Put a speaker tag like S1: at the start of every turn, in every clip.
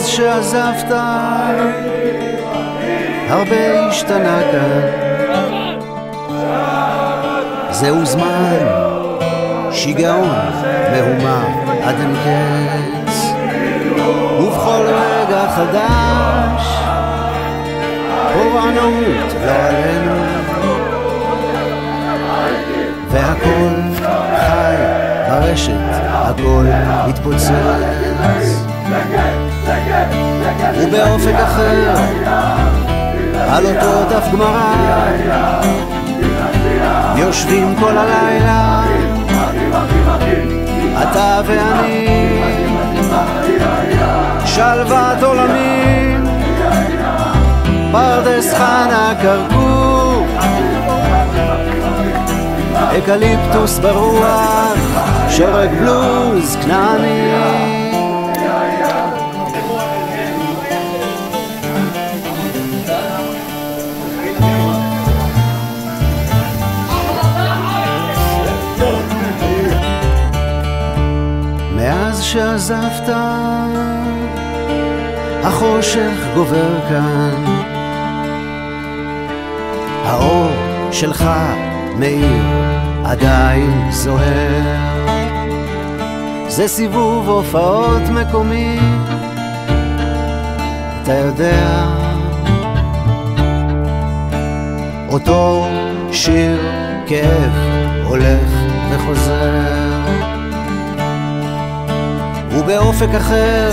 S1: שעזבת הרבה השתנה כאן. זהו זמן שיגעון מהומה עד אין קץ, ובכל רגע חדש פורענות לא עלינו, והכל חי ברשת, הכל מתפוצץ, ובאופק אחר על אותו דף גמרא יושבים כל הלילה אתה ואני, שלוות עולמים פרדס חנה כרכור, אקליפטוס ברוח, שורק בלוז כנעני. מאז שעזבת החושך גובר כאן, האור שלך מאיר עדיין זוהר, זה סיבוב הופעות מקומי, אתה יודע, אותו שיר כאב הולך וחוזר, ובאופק אחר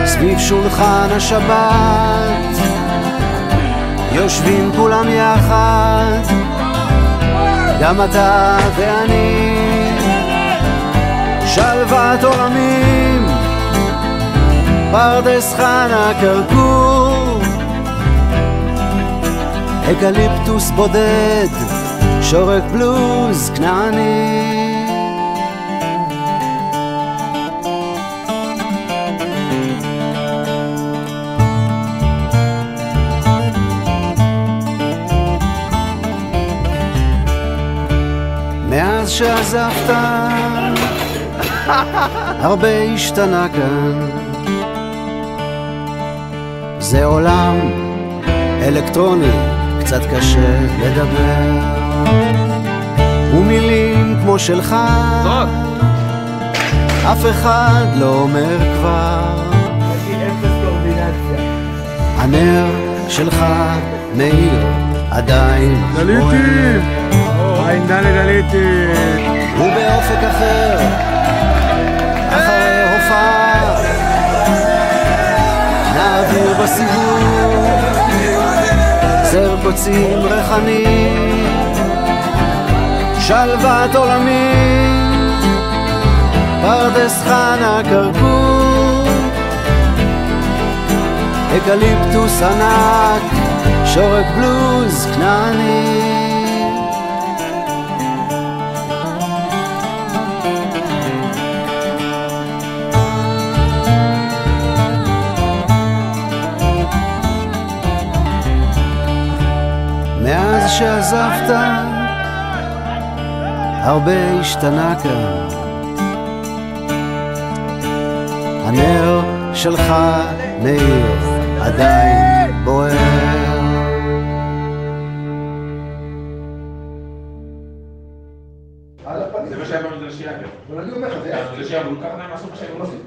S1: סביב שולחן השבת יושבים כולם יחד, גם אתה ואני, שלוות עולמים פרדס חנה כרכור, אקליפטוס בודד, שורק בלוז כנעני. מאז שעזבת הרבה השתנה כאן, זה עולם אלקטרוני, קצת קשה לדבר, ומילים כמו שלך אף אחד לא אומר כבר, הנר שלך מאיר עדיין
S2: דליתי דליתי,
S1: ובאופק אחר אחרי הופעה נעביר בסיבוב זר קוצים ריחני, שלוות עולמים פרדס חנה כרכור, אקליפטוס ענק, שורק בלוז כנעני. מאז שעזבת הרבה השתנה כאן, הנר שלך מאיר עדיין בוער.
S3: זה מה שהיה במדרשייה, אבל אני אומר לך, זה היה במדרשייה, אבל הוא ככה להם לעשות מה שהם רוצים.